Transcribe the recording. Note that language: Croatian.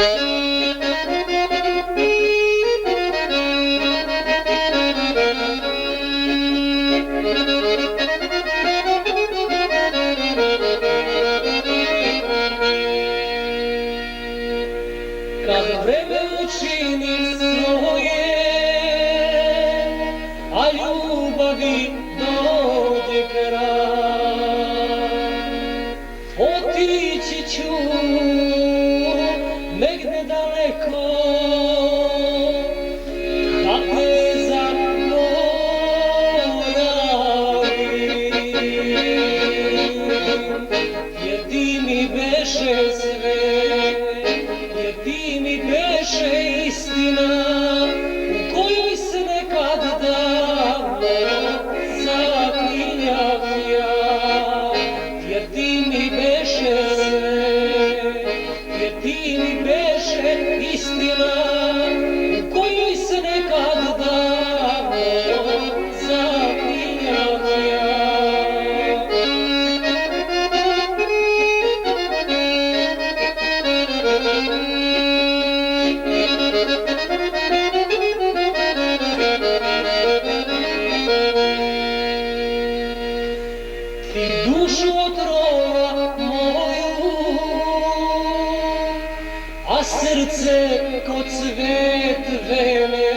Kad vreme učini svoje, a ljubavi dođe kraj, otići ću negde daleko, da te zaboravim, jer ti mi beše sve, jer ti mi beše istina u kojoj se nekad davno zaklinjah ja. Jer ti mi beše sve, jer ti mi beše istina u kojoj se nekad davno zaklinjah ja. Ti dušu otrova moju, a srce ko cvet vene,